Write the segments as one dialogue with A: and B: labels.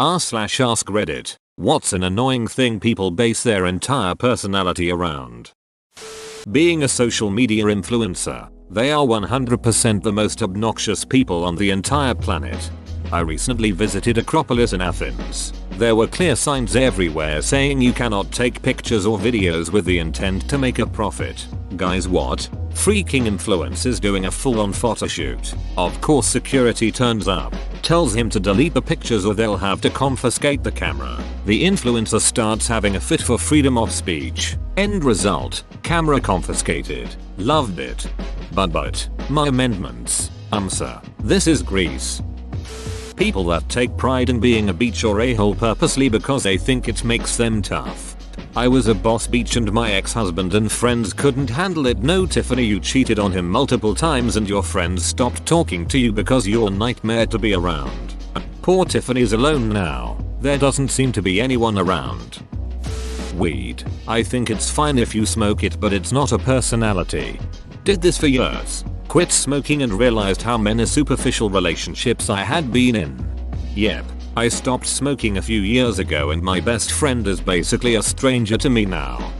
A: r/ask Reddit. What's an annoying thing people base their entire personality around? Being a social media influencer. They are 100% the most obnoxious people on the entire planet. I recently visited Acropolis in Athens. There were clear signs everywhere saying you cannot take pictures or videos with the intent to make a profit. Guys, what? Freaking influencers doing a full-on photo shoot. Of course security turns up, tells him to delete the pictures or they'll have to confiscate the camera. The influencer starts having a fit for freedom of speech. End result, camera confiscated. Loved it. But, my amendments. Sir, this is Greece. People that take pride in being a beach or a-hole purposely because they think it makes them tough. I was a boss beach and my ex-husband and friends couldn't handle it. No, Tiffany, you cheated on him multiple times and your friends stopped talking to you because you're a nightmare to be around. Poor Tiffany's alone now. There doesn't seem to be anyone around. Weed. I think it's fine if you smoke it, but it's not a personality. Did this for years. Quit smoking and realized how many superficial relationships I had been in. Yep. I stopped smoking a few years ago and my best friend is basically a stranger to me now.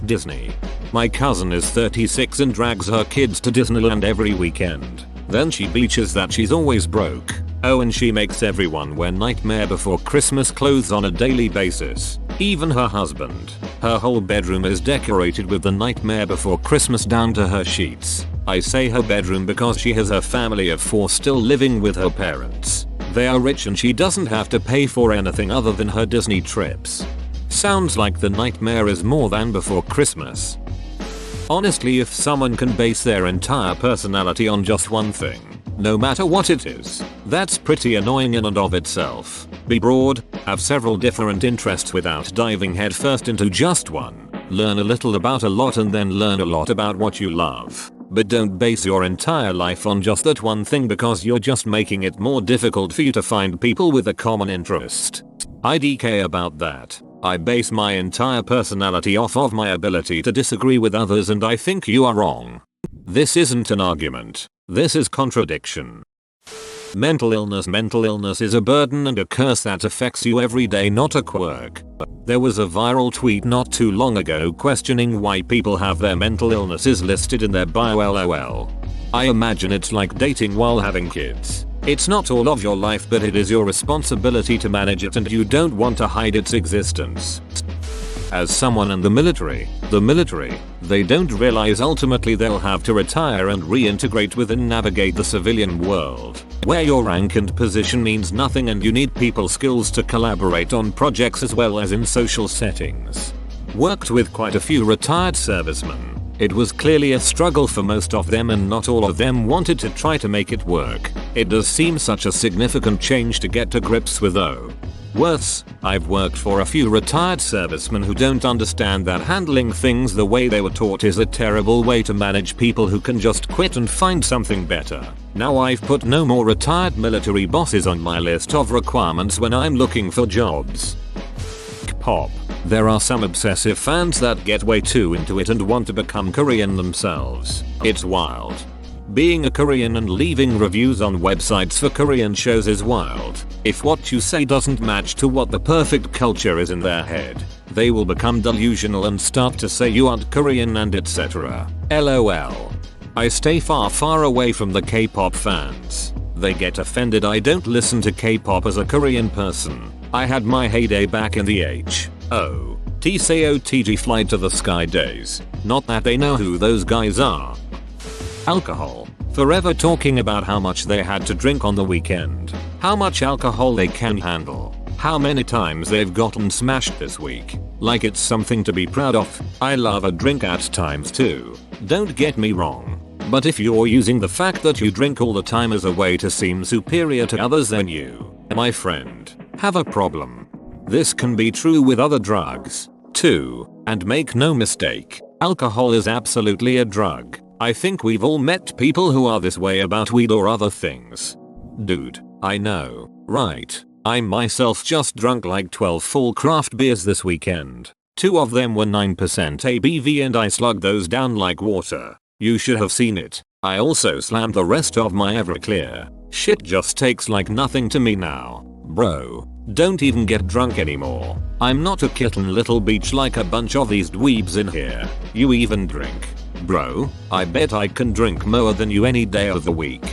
A: Disney. My cousin is 36 and drags her kids to Disneyland every weekend. Then she bitches that she's always broke. Oh, and she makes everyone wear Nightmare Before Christmas clothes on a daily basis. Even her husband. Her whole bedroom is decorated with the Nightmare Before Christmas down to her sheets. I say her bedroom because she has her family of 4 still living with her parents. They are rich and she doesn't have to pay for anything other than her Disney trips. Sounds like the nightmare is more than Before Christmas. Honestly, if someone can base their entire personality on just one thing, no matter what it is, that's pretty annoying in and of itself. Be broad, have several different interests without diving headfirst into just one. Learn a little about a lot and then learn a lot about what you love. But don't base your entire life on just that one thing because you're just making it more difficult for you to find people with a common interest. IDK about that. I base my entire personality off of my ability to disagree with others and I think you are wrong. This isn't an argument. This is contradiction. Mental illness is a burden and a curse that affects you every day, not a quirk. There was a viral tweet not too long ago questioning why people have their mental illnesses listed in their bio. LOL. I imagine it's like dating while having kids. It's not all of your life, but it is your responsibility to manage it and you don't want to hide its existence. As someone in the military, they don't realize ultimately they'll have to retire and reintegrate with and navigate the civilian world, where your rank and position means nothing and you need people skills to collaborate on projects as well as in social settings. Worked with quite a few retired servicemen. It was clearly a struggle for most of them and not all of them wanted to try to make it work. It does seem such a significant change to get to grips with though. Worse, I've worked for a few retired servicemen who don't understand that handling things the way they were taught is a terrible way to manage people who can just quit and find something better. Now I've put no more retired military bosses on my list of requirements when I'm looking for jobs. K-pop. There are some obsessive fans that get way too into it and want to become Korean themselves. It's wild. Being a Korean and leaving reviews on websites for Korean shows is wild. If what you say doesn't match to what the perfect culture is in their head, they will become delusional and start to say you aren't Korean and etc. LOL. I stay far away from the K-pop fans. They get offended I don't listen to K-pop as a Korean person. I had my heyday back in the TCOTG Fly to the Sky days. Not that they know who those guys are. Alcohol. Forever talking about how much they had to drink on the weekend. How much alcohol they can handle. How many times they've gotten smashed this week. Like it's something to be proud of. I love a drink at times too. Don't get me wrong. But if you're using the fact that you drink all the time as a way to seem superior to others, then you, my friend, have a problem. This can be true with other drugs too. And make no mistake, alcohol is absolutely a drug. I think we've all met people who are this way about weed or other things. Dude, I know, right? I myself just drank like 12 full craft beers this weekend. 2 of them were 9% ABV and I slugged those down like water. You should have seen it. I also slammed the rest of my Everclear. Shit just tastes like nothing to me now. Bro, Don't even get drunk anymore. I'm not a kitten little beach like a bunch of these dweebs in here. You even drink? Bro, I bet I can drink more than you any day of the week.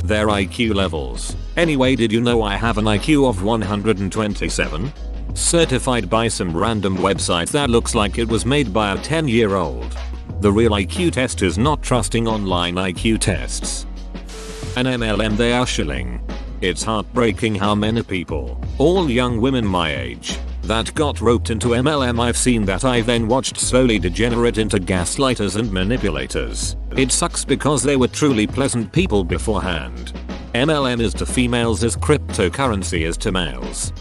A: Their IQ levels. Anyway, did you know I have an IQ of 127? Certified by some random website that looks like it was made by a 10-year-old. The real IQ test is not trusting online IQ tests. An MLM they are shilling. It's heartbreaking how many people, all young women my age, that got roped into MLM I've seen that I then watched slowly degenerate into gaslighters and manipulators. It sucks because they were truly pleasant people beforehand. MLM is to females as cryptocurrency is to males.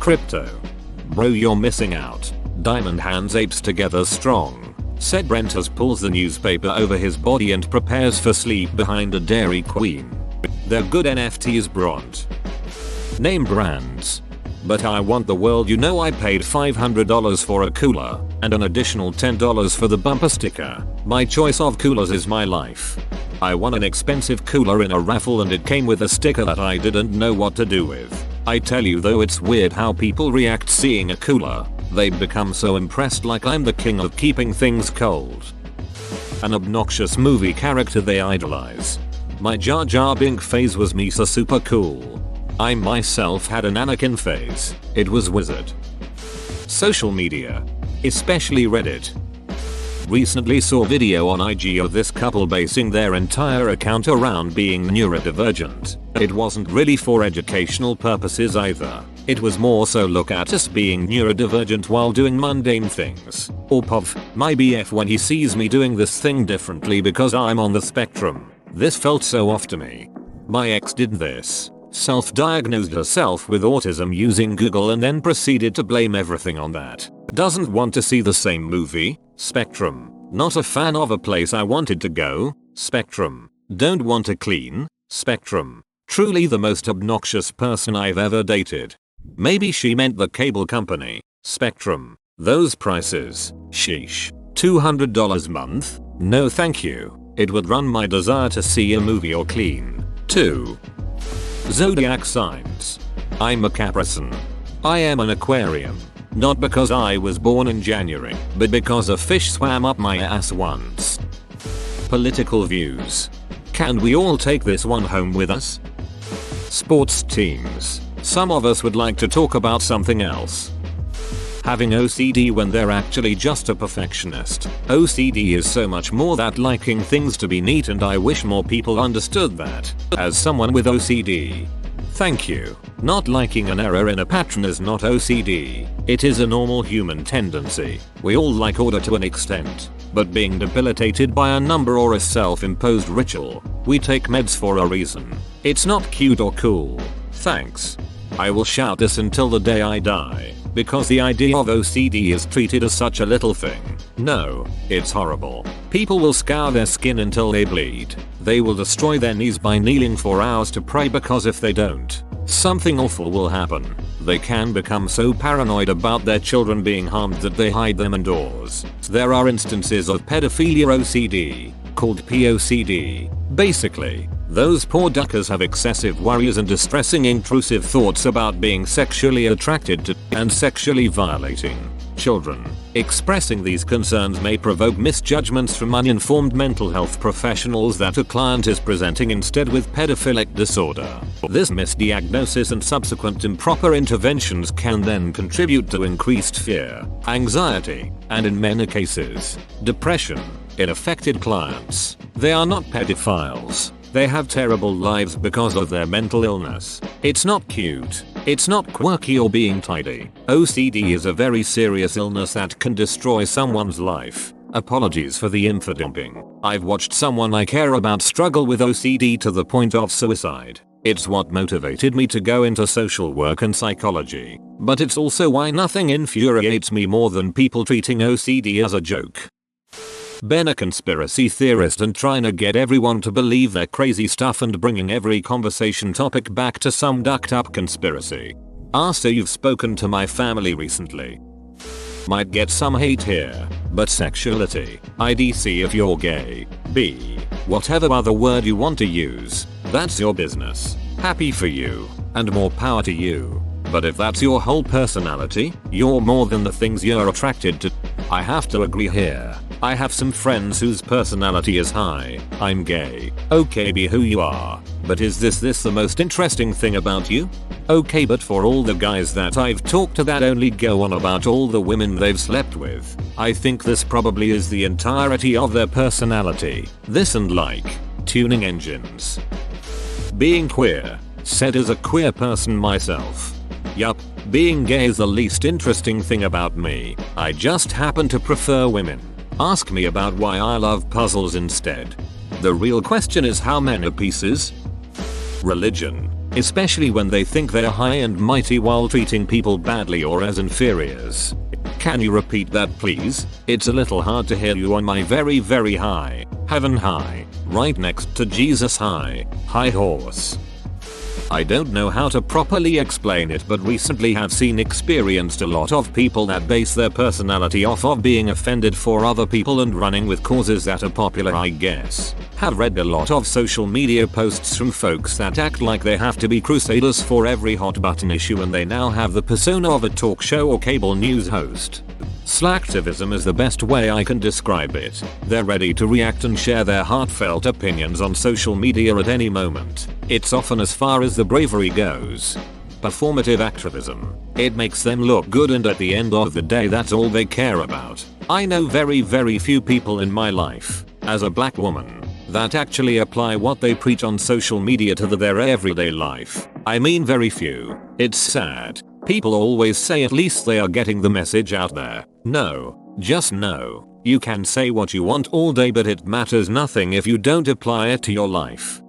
A: Crypto. Bro, you're missing out. Diamond hands apes together strong. Said Brent as pulls the newspaper over his body and prepares for sleep behind a Dairy Queen. They're good NFTs, Bront. Name brands. But I want the world you know I paid $500 for a cooler and an additional $10 for the bumper sticker. My choice of coolers is my life. I won an expensive cooler in a raffle and it came with a sticker that I didn't know what to do with. I tell you though, it's weird how people react seeing a cooler. They become so impressed like I'm the king of keeping things cold. An obnoxious movie character they idolize. My Jar Jar Binks phase was Misa super cool. I myself had an Anakin phase. It was wizard. Social media. Especially Reddit. Recently saw video on IG of this couple basing their entire account around being neurodivergent. It wasn't really for educational purposes either. It was more so look at us being neurodivergent while doing mundane things. Or POV, my BF when he sees me doing this thing differently because I'm on the spectrum. This felt so off to me. My ex did this. Self-diagnosed herself with autism using Google and then proceeded to blame everything on that. Doesn't want to see the same movie? Spectrum. Not a fan of a place I wanted to go? Spectrum. Don't want to clean? Spectrum. Truly the most obnoxious person I've ever dated. Maybe she meant the cable company. Spectrum. Those prices. Sheesh. $200 a month? No thank you. It would run my desire to see a movie or clean. 2. Zodiac signs. I'm a Capricorn. I am an Aquarium. Not because I was born in January, but because a fish swam up my ass once. Political views. Can we all take this one home with us? Sports teams. Some of us would like to talk about something else. Having OCD when they're actually just a perfectionist. OCD is so much more than liking things to be neat, and I wish more people understood that. As someone with OCD. Thank you. Not liking an error in a pattern is not OCD. It is a normal human tendency. We all like order to an extent. But being debilitated by a number or a self-imposed ritual, we take meds for a reason. It's not cute or cool. Thanks. I will shout this until the day I die, because the idea of OCD is treated as such a little thing. No, it's horrible. People will scour their skin until they bleed. They will destroy their knees by kneeling for hours to pray, because if they don't, something awful will happen. They can become so paranoid about their children being harmed that they hide them indoors. There are instances of pedophilia OCD, called POCD. Basically, those poor duckers have excessive worries and distressing intrusive thoughts about being sexually attracted to and sexually violating children. Expressing these concerns may provoke misjudgments from uninformed mental health professionals that a client is presenting instead with pedophilic disorder. This misdiagnosis and subsequent improper interventions can then contribute to increased fear, anxiety, and in many cases, depression in affected clients. They are not pedophiles. They have terrible lives because of their mental illness. It's not cute. It's not quirky or being tidy. OCD is a very serious illness that can destroy someone's life. Apologies for the info dumping. I've watched someone I care about struggle with OCD to the point of suicide. It's what motivated me to go into social work and psychology. But it's also why nothing infuriates me more than people treating OCD as a joke. Ben a conspiracy theorist and trying to get everyone to believe their crazy stuff and bringing every conversation topic back to some ducked up conspiracy. So you've spoken to my family recently. Might get some hate here, but sexuality, IDC if you're gay, B, whatever other word you want to use, that's your business. Happy for you, and more power to you. But if that's your whole personality, you're more than the things you're attracted to. I have to agree here. I have some friends whose personality is high. I'm gay. Okay, be who you are. But is this the most interesting thing about you? Okay, but for all the guys that I've talked to that only go on about all the women they've slept with, I think this probably is the entirety of their personality. This and like tuning engines. Being queer. Said as a queer person myself. Yup, being gay is the least interesting thing about me. I just happen to prefer women. Ask me about why I love puzzles instead. The real question is how many pieces? Religion. Especially when they think they're high and mighty while treating people badly or as inferiors. Can you repeat that please? It's a little hard to hear you on my very high. Heaven high. Right next to Jesus high. High horse. I don't know how to properly explain it, but recently have experienced a lot of people that base their personality off of being offended for other people and running with causes that are popular, I guess. Have read a lot of social media posts from folks that act like they have to be crusaders for every hot button issue, and they now have the persona of a talk show or cable news host. Slacktivism is the best way I can describe it. They're ready to react and share their heartfelt opinions on social media at any moment. It's often as far as the bravery goes. Performative activism. It makes them look good, and at the end of the day that's all they care about. I know very few people in my life, as a black woman, that actually apply what they preach on social media to their everyday life. I mean very few. It's sad. People always say at least they are getting the message out there. No. Just no. You can say what you want all day, but it matters nothing if you don't apply it to your life.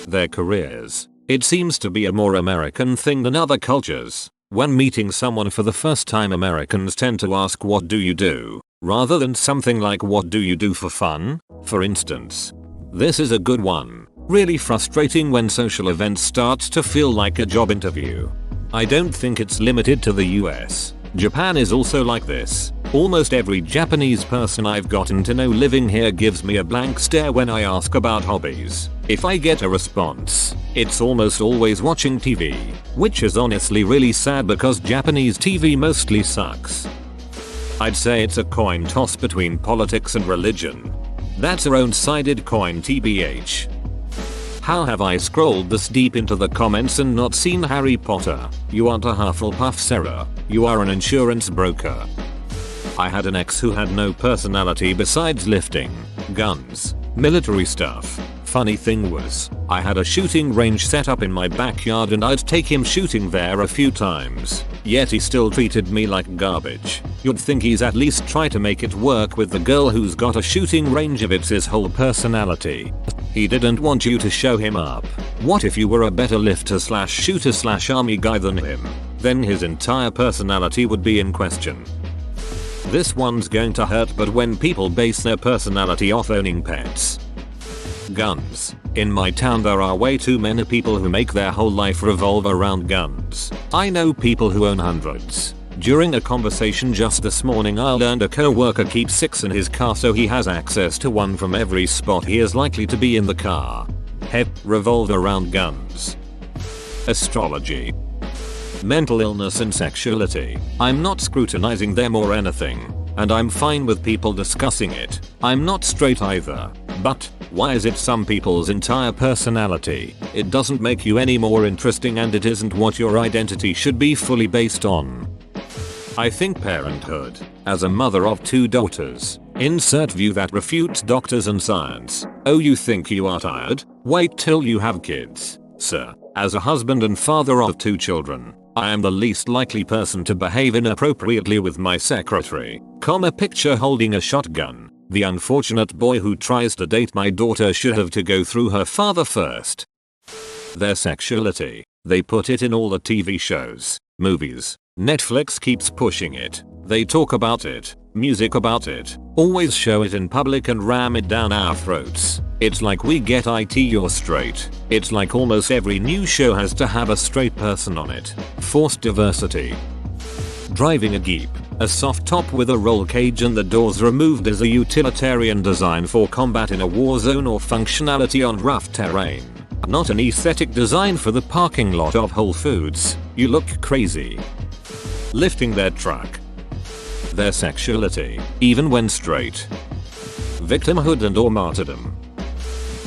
A: Their careers. It seems to be a more American thing than other cultures. When meeting someone for the first time, Americans tend to ask what do you do, rather than something like what do you do for fun, for instance. This is a good one. Really frustrating when social events start to feel like a job interview. I don't think it's limited to the US. Japan is also like this. Almost every Japanese person I've gotten to know living here gives me a blank stare when I ask about hobbies. If I get a response, it's almost always watching TV, which is honestly really sad because Japanese TV mostly sucks. I'd say it's a coin toss between politics and religion. That's a one-sided coin tbh. How have I scrolled this deep into the comments and not seen Harry Potter? You aren't a Hufflepuff, Sarah. You are an insurance broker. I had an ex who had no personality besides lifting, guns, military stuff. Funny thing was, I had a shooting range set up in my backyard and I'd take him shooting there a few times. Yet he still treated me like garbage. You'd think he's at least tried to make it work with the girl who's got a shooting range if it's his whole personality. He didn't want you to show him up. What if you were a better lifter / shooter / army guy than him? Then his entire personality would be in question. This one's going to hurt, but when people base their personality off owning pets. Guns. In my town there are way too many people who make their whole life revolve around guns. I know people who own hundreds. During a conversation just this morning I learned a co-worker keeps 6 in his car, so he has access to one from every spot he is likely to be in the car. Revolve around guns. Astrology. Mental illness and sexuality. I'm not scrutinizing them or anything, and I'm fine with people discussing it. I'm not straight either. But why is it some people's entire personality? It doesn't make you any more interesting, and it isn't what your identity should be fully based on. I think parenthood. As a mother of 2 daughters, insert view that refutes doctors and science. Oh, you think you are tired? Wait till you have kids, sir. As a husband and father of 2 children, I am the least likely person to behave inappropriately with my secretary. Picture holding a shotgun. The unfortunate boy who tries to date my daughter should have to go through her father first. Their sexuality. They put it in all the TV shows, movies. Netflix keeps pushing it. They talk about it, music about it, always show it in public and ram it down our throats. It's like we get it, you're straight. It's like almost every new show has to have a straight person on it. Forced diversity. Driving a Jeep. A soft top with a roll cage and the doors removed is a utilitarian design for combat in a war zone or functionality on rough terrain. Not an aesthetic design for the parking lot of Whole Foods. You look crazy. Lifting their truck. Their sexuality, even when straight. Victimhood and or martyrdom.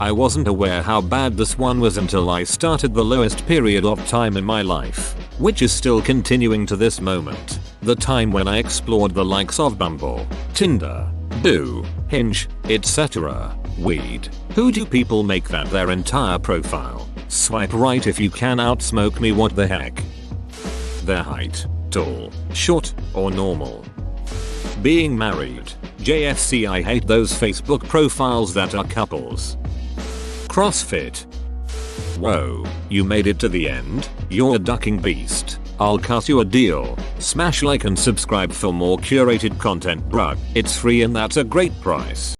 A: I wasn't aware how bad this one was until I started the lowest period of time in my life, which is still continuing to this moment. The time when I explored the likes of Bumble, Tinder, Boo, Hinge, etc. Weed. Who do people make that their entire profile? Swipe right if you can outsmoke me, what the heck. Their height, tall, short, or normal. Being married. JFC, I hate those Facebook profiles that are couples. CrossFit. Whoa, you made it to the end? You're a ducking beast. I'll cut you a deal. Smash like and subscribe for more curated content, bruh. It's free and that's a great price.